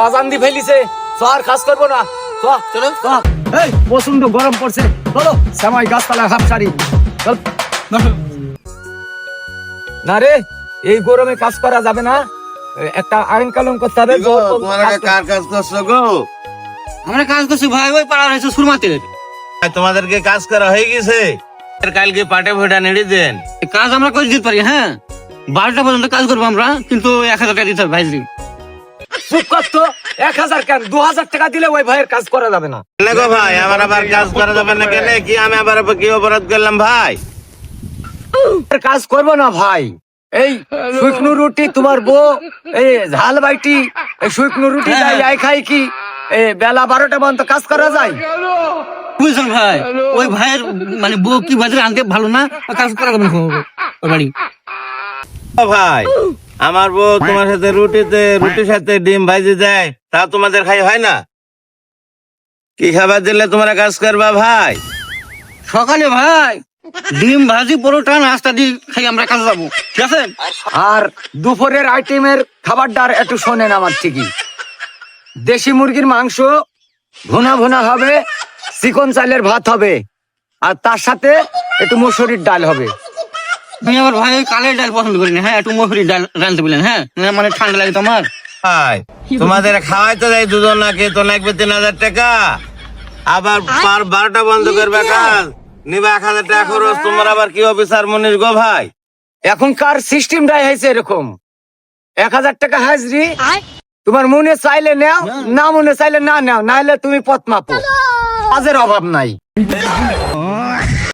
আজান দি ফেলিছে, আর কাজ করবো না। চলো প্রচন্ড গরম পড়ছে, চলো সামাই গাছপালা হাফ সারি। না রে, এই গরমে কাজ করা যাবে না, একটা আইন কানুন করতে হবে। কার কাজ করছো গো? আমরা কাজ করছি ভাই, ওই পাড়া রয়েছে সুরমাতে। তোমাদেরকে কাজ করা হয়ে গেছে? কালকে পাটে ভোটা নেড়ে দেন। কাজ আমরা করে দিতে পারি, হ্যাঁ 12টা পর্যন্ত কাজ করবো আমরা, কিন্তু 1000 টাকা দিতে হবে ভাই। চুপ করতো, 1000 কেন, 2000 টাকা দিলে ওই ভাইয়ের কাজ করা যাবে না। গো ভাই, আমার আবার কাজ করা যাবে না কেন? কি আমি আবার কি অপরাধ করলাম ভাই? কাজ করবো না ভাই। এই শুকনো রুটি তোমার বউ, এই ঝাল বাইটি, এই শুকনো রুটি যাই খাই কি বেলা 12টা পর্যন্ত কাজ করা যায়? বুঝছেন ভাই, ওই ভাইয়ের মানে বউ কি বাজারে আনতে ভালো না, কাজ করা যাবে না ওই বাড়ি। ও ভাই, আমার বউ তোমার সাথে রুটির সাথে ডিম ভাজি দেয়, তা তোমাদের খাই হয় না? কি খাবার দিলে তোমরা কাজ করবা ভাই? সকালে ভাই ডিম ভাজি পরোটা নাস্তা দিয়ে খাই আমরা কাজ যাবো, ঠিক আছে? আর দুপুরের আইটেমের খাবারটার একটু শোনেন আমার ঠিকই। দেশি মুরগির মাংস ভুনা ভুনা হবে, চিকন চালের ভাত হবে, আর তার সাথে একটু মসুরির ডাল হবে। আমি আবার ভাই কালের ডাল পছন্দ করি না, হ্যাঁ একটু মসুরির ডাল রাঁধতে বললেন, হ্যাঁ মানে ঠান্ডা লাগে তো আমার। ভাই তোমাদের খাওয়াই তো দেয় দুজন, নাকি তো লাগবে 3000 টাকা, আবার 12টা বন্ধ করবে কাজ, নিবা 1000 টাকা খরচ। তোমার আবার কি অফিসার মনির গো ভাই? এখনকার সিস্টেমটাই হয়েছে এরকম, 1000 টাকা হাজরি, তোমার মনে চাইলে নাও, না মনে চাইলে না নাও, নাহলে তুমি পথ মাপো, কাজের অভাব নাই।